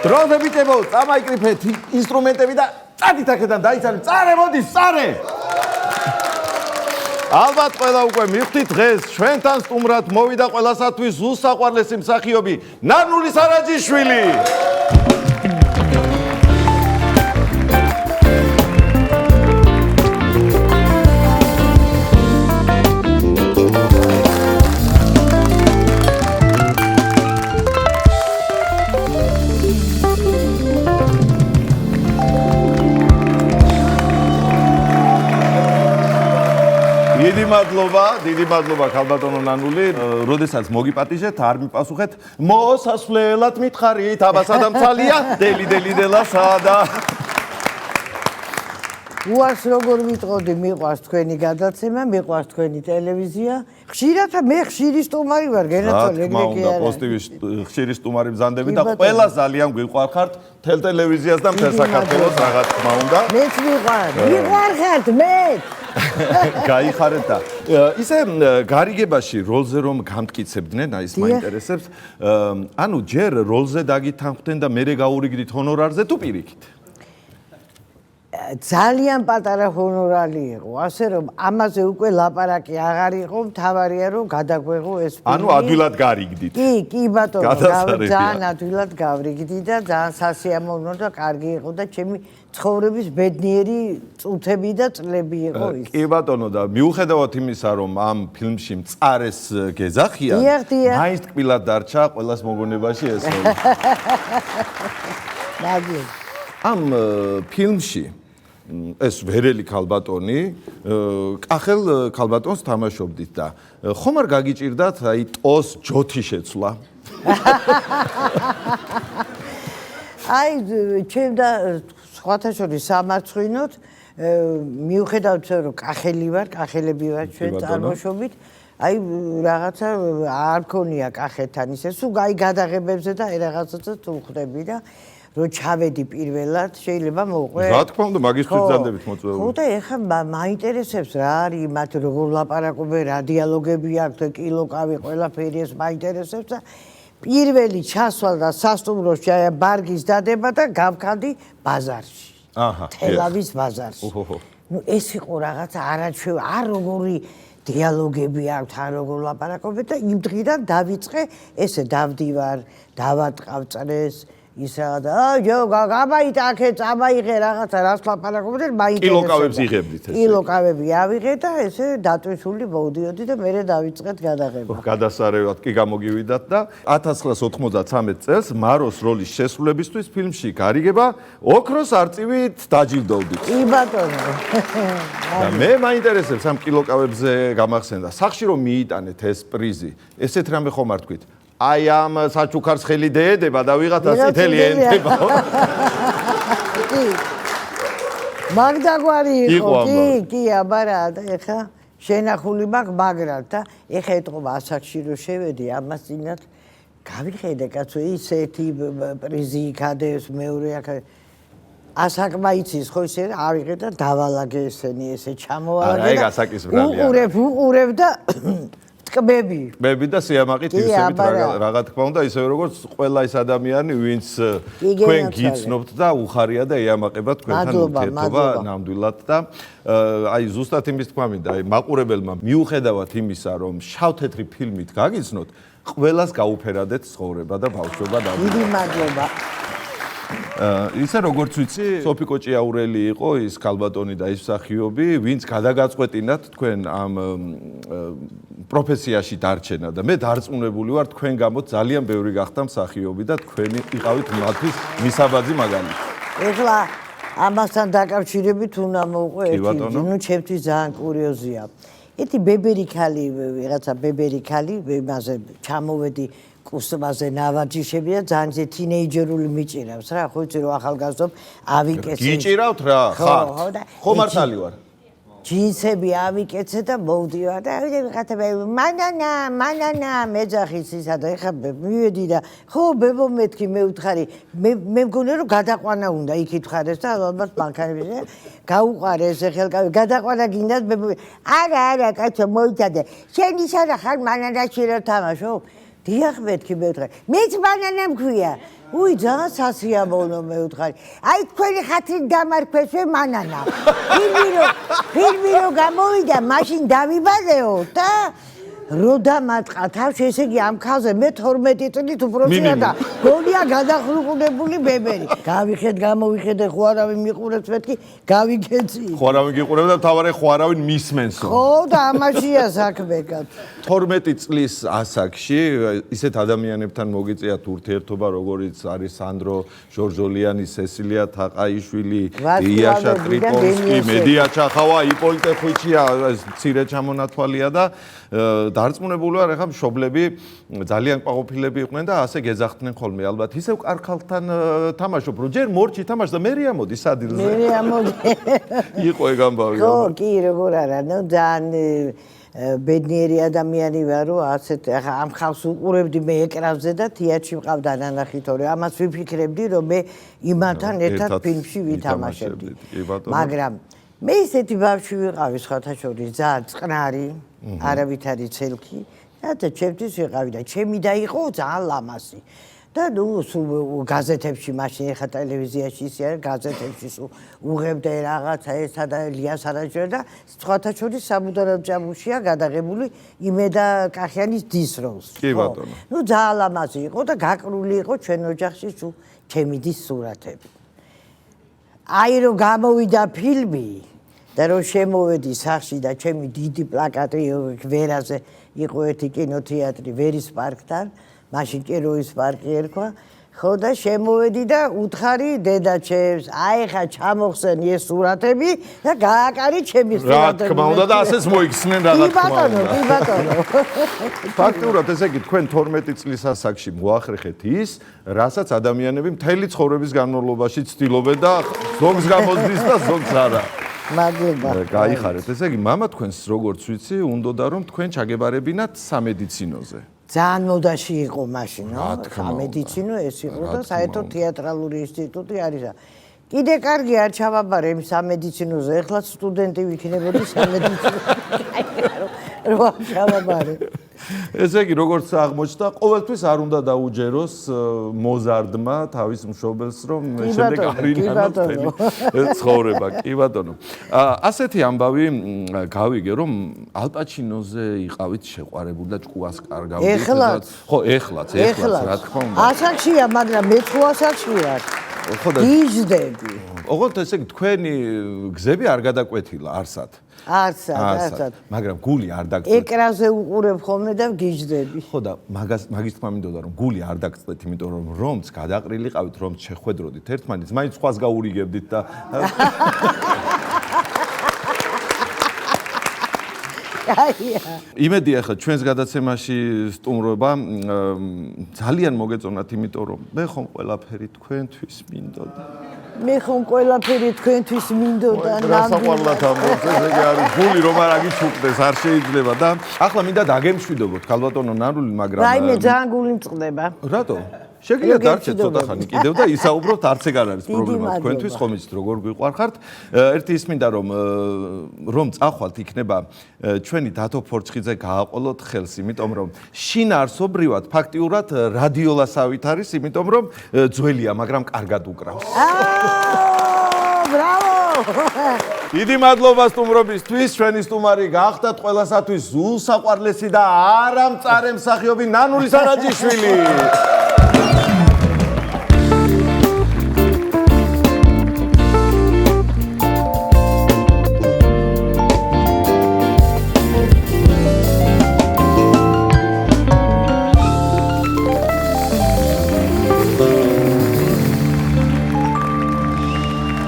დროდებიტებო, წამაიკრიფეთ ინსტრუმენტები და წადით აქედან დაიცალეთ. წარე, მოდის, წარე! ალბათ ყველა უკვე მივხვდით დღეს ჩვენთან სტუმრად მოვიდა ყველასათვის უსაყვარლესი მსახიობი ნანული სარაჯიშვილი. დიდი მადლობა ქალბატონო ნანული, როდესაც მოგიპატიჟეთ, არ მიპასუხეთ, მოსასვლელად მითხარით, აბასა და მცალია, დელი დელასა და უარს როგორ ვიტყოდი, მიყვარს თქვენი გადაცემა, მიყვარს თქვენი ტელევიზია. ხშირად მე ხშირი სტუმარი ვარ, გენაცვალე ეგრე კი არა. პოზიტივის ხშირი სტუმარი მზანდები და ყველა ძალიან გვიყვარხართ თელ ტელევიზიას და მთელ საქართველოს რაღაც თქმა უნდა. მეც ვიყვარხართ, მეც. გაიხარეთ და ისე გარიგებაში როლზე რომ გამტკიცებდნენ, აი ეს მაინტერესებს. ანუ ჯერ როლზე დაგითანხმდნენ და მერე გაურიგდით ჰონორარზე თუ პირიქით? ძალიან პატარა ჰონორარი იყო, ასე რომ ამაზე უკვე ლაპარაკი აღარ იყო, მთავარია რომ გადაგვეღო ეს ფილმი. ანუ ადვილად გარიგდით. კი ბატონო, ძალიან ადვილად გავრიგდი და ძალიან სასიამოვნო და კარგი იყო და ჩემი ცხოვრების ბედნიერი წუთები და წლები იყო ის. კი ბატონო და მიუხედავად იმისა რომ ამ ფილმში მწარეს გეძახიან, მაინც თკბილად დარჩა ყველას მოგონებაში ეს როლი. მაგის ამ ფილმში ეს ვერელი ქალბატონი, კახელ ქალბატონს თამაშობდით და ხომ არ გაგიჭირდათ აი ტოს ჯოთი შეცვლა? აი ჩემ და სხვათა შორის სამარცხვინოთ მიუხედავად რომ კახელი ვარ, კახელები ვარ ჩვენ წარმოშობით, აი რაღაცა არ მქონია კახეთთან ისე, სულ აი გადაღებებზე და აი რაღაცასაც უხდები და რო ჩავედი პირველად, შეიძლება მოყვე. რა თქმა უნდა, მაგისთვის ბრძანდებით მოწვეული. ხო და ეხლა მაინტერესებს რა არის, მათ როგორ ლაპარაკობენ, რა დიალოგები აქვთ, კილოკავი, ყველაფერი ეს მაინტერესებს და პირველი ჩასვლა და სასტუმროში აი ბარგის დადება და გავქანდი ბაზარში. თელავის ბაზარში. ნუ ეს იყო რაღაცა არაჩვევა, არ როგორი დიალოგები აქვთ, არ როგორ ლაპარაკობენ და იმ დღიდან დავიწყე ესე დავდივარ, დავატყავ წრეს ის რაღაცა, გაბაით აქე წამაიღე რაღაცა რას ლაპარაკობდნენ, მაინტერესებდა. კილოკავებს იღებდით ესე. კილოკავები ავიღე და ესე დატვირთული მოვდიოდი და მერე დავიწყეთ გადაღება. გადასარევად კი გამოგივიდათ და 1993 წელს მაროს როლის შესრულებისთვის ფილმში გარიგება ოქროს არწივით დაჯილდოვდით. კი ბატონო. და მე მაინტერესებს ამ კილოკავებზე გამახსენდა. სახში რომ მიიტანეთ ეს პრიზი, ესეთ რამე ხომ არ თქვით? აი ამ საჩუქარს ხელი დეედება და ვიღაცა წითელი ენდება. კი. მაგდაგვარი იყო, კი, აბარა და ეხა შენახული მაქვს მაგრად და ეხა ეთყობა ასაკში რომ შევედი ამას წინათ გავიხედე კაცო ისეთი პრიზი იქადეს მეორე აქ ასაკმა იცის ხო ისე ავიღე და დავალაგე ესენი ესე ჩამოვალაგე. აი ასაკის ბრალია. უყურებ და კბები და სიამაყით ივსებით რაღა თქმა უნდა ისევე როგორც ყველა ის ადამიანი ვინც თქვენ გიცნობთ და უხარია და ეამაყება თქვენთან ურთიერთობა ნამდვილად და აი ზუსტად იმის თქმა მინდა აი მაყურებელმა მიუხედავად იმისა რომ შავ-თეთრი ფილმით გაგიცნოთ ყველას გაუფერადეთ ცხოვრება და ბავშვობა და დიდი მადლობა ისე როგორც ვიცი სოფიკო ჭიაურელი იყო ის ქალბატონი და ის მსახიობი ვინც გადაგაწყვეტინათ თქვენ ამ პროფესიაში დარჩენა და მე დარწმუნებული ვარ თქვენ გამო ძალიან ბევრი გახდა მსახიობი და თქვენი იყავით მათთვის მისაბაძი მაგალითი. ეხლა ამასთან დაკავშირებით უნდა მოვყვე ერთი ნუ ჩემთვის ძალიან კურიოზია. ერთი ბებერი ქალი ვიღაცა ბებერი ქალი იმაზე ჩამოვედი კუსტომაზე ნავაჯიშები და ძალიან თინეიჯერული მიჭირავს რა ხო იცი რომ ახალგაზრდობ ავიკეცე გიჭირავთ რა ხარ ხო მართალი ვარ ჯინსები ავიკეცე და მოვდივარ და ვიღაცა მანანა მეძახის ისა და ეხა მივედი და ხო ბებო მეთქი მე ვთხარი მე მგონია რომ გადაყვანა უნდა იქით ხარეს და ალბათ ბანკანები გაუყარე ეს ხელკავი გადაყვანა გინდათ ბებო არა კაცო მოიცადე შენ ისა რა ხარ მანანაში რა თამაშო დიახ მეთქი მეუთხარი. მეც ბანანა მქვია. უი ძალიან სასიამოვნო მეუთხარი. აი თქვენი ხათრით დამარქვეს მე მანანა. ფილმი რო გამოვიდა, მაშინ დავიბადეო და რო დამატყა თავს, ესე იგი ამ ქალზე მე 12 წლით უფროსია და გონია გადახურებული ბებერი. გავიხედ, გამოვიხედე, ხო არავინ მიყურებს მეთქი, გავიქეცი. ხო არავინ გიყურებს და თავარი ხო არავინ მისმენსო. ხო და ამაშია საქმე კაცო. 12 წლის ასაკში ისეთ ადამიანებთან მოგიწიათ ურთიერთობა, როგორც არის სანდრო ჟორჟოლიანი, სესილია თაყაიშვილი, იაშა ტრიპოლსკი, მედია ჩახავა, იპოლიტე ხვიჩია, მცირე ჩამონათვალია და დარწმუნებული ვარ, ეხლა მშობლები ძალიან ყვაყოფილები იყვნენ და ასე გეძახდნენ ხოლმე. ალბათ ისევ კარქალთან თამაშობ, რომ ჯერ მორჩი თამაშ და მერე ამოდი სადილზე. მერე ამოდი. იყო ეგ ამბავი. ხო, კი, როგორ არა, ნუ ძალიან ბედნიერი ადამიანი ვარ, რომ ასეთ ახლა ამ ხალხს უყურებდი მე ეკრანზე და თეატრში მყავდა ნანახი, თორე ამას ვიფიქრებდი, რომ მე იმათთან ერთად ფილმში ვითამაშებდი. მაგრამ მე ისეთი ბავშვი ვიყავი სხვათა შორის, ძალიან წყნარი, არავითარი ცელქი, რათა ჩემთვის ვიყავი და ჩემი და იყო ძალიან ლამაზი. და ნუ სულ გაზეთებში მაშინ ეხა ტელევიზიაში ისე გაზეთებში სულ უღებდა რაღაცა ესა და ლიას არაჯერ და სხვათა შორის სამუდამო ჯამუშია გადაღებული იმედა კახიანის დის როლს. კი ბატონო. ნუ ძალიან ლამაზი იყო და გაკრული იყო ჩვენ ოჯახში სულ ჩემი დის სურათები. აი რომ გამოვიდა ფილმი და რომ შემოვედი სახში და ჩემი დიდი პლაკატი ვერაზე იყო ერთი კინოთეატრი ვერის პარკთან, მაშინ კეროის პარკი ერქვა, ხო და შემოვედი და უთხარი დედაჩემს, აი ხა ჩამოხსენი ეს სურათები და გააკარი ჩემი სურათები. რა თქმა უნდა და ასეც მოიქცნენ რა თქმა უნდა. კი ბატონო. ფაქტურად ესე იგი თქვენ 12 წლის ასაკში მოახერხეთ ის, რასაც ადამიანები მთელი ცხოვრების განმავლობაში ცდილობენ და ზოგს გამოსდის და ზოგს არა. მადლობა. გაიხარეთ. ესე იგი, მამა თქვენს როგორც ვიცი, უნდოდა რომ თქვენ ჩაგებარებინათ სამედიცინოზე. ძალიან მოდაში იყო მაშინ, სამედიცინო ეს იყო და საერთოდ თეატრალური ინსტიტუტი არის. კიდე კარგი არ ჩავაბარე იმ სამედიცინოზე, ეხლა სტუდენტი ვიქნებოდი სამედიცინოზე. რა ჩავაბარე. ესე იგი, როგორც აღმოჩნდა, ყოველთვის არ უნდა დაუჯეროს მოზარდმა თავის მშობელს, რომ შემდეგ არინანოს ცხოვრება. კი ბატონო. ასეთი ამბავი გავიგე, რომ ალპაჩინოზე იყავით შეყვარებული და ჭკუას კარგავდით. ეხლაც? ხო, ეხლაც, რა თქმა უნდა. ასაკშია, მაგრამ მე ხო ასაკში ვარ. ხო და გიჟდები. ოღონდ ესე იგი, თქვენი გზები არ გადაკვეთილა არსად. არსად. მაგრამ გული არ დაგწყვეტ. ეკრანზე უყურებ ხოლმე და გიჟდები. ხო და მაგის თქმა მინდოდა რომ გული არ დაგწყვეტ, იმიტომ რომ რომც გადაყრილიყავით, რომც შეხვედროდით ერთმანეთს, მაინც სხვას გაურიგებდით და კაია. იმედი ახლა ჩვენს გადაცემაში სტუმრობა ძალიან მოგეწონათ, იმიტომ რომ მე ხომ ყველაფერი თქვენთვის მინდოდა. მე ხომ ყველაფერი თქვენთვის მინდოდა ნამდვილად ამბობს, ესე იგი არის გული რომ არ აგიჩუქდეს, არ შეიძლება და ახლა მინდა დაგემშვიდობოთ ქალბატონო ნარული, მაგრამ რაიმე ძალიან გული მწყდება. რატო? შეგიძლიათ დარჩეთ ცოტა ხანი კიდევ და ისაუბროთ, არც ეგ არ არის პრობლემა თქვენთვის, ხომ იცით როგორ გვიყვარხართ. ერთი ის მინდა რომ წახვალთ იქნება ჩვენი დათო ფორჩხიძე გააყოლოთ ხელს, იმიტომ რომ შინაარსობრივად ფაქტიურად რადიოლასავით არის, იმიტომ რომ ძველია, მაგრამ კარგად უკრავს. ბრავო! დიდი მადლობა სტუმრობისთვის, ჩვენი სტუმარი გახდათ ყველასათვის უსაყვარლესი და არამწარე მსახიობი ნანული სარაჯიშვილი.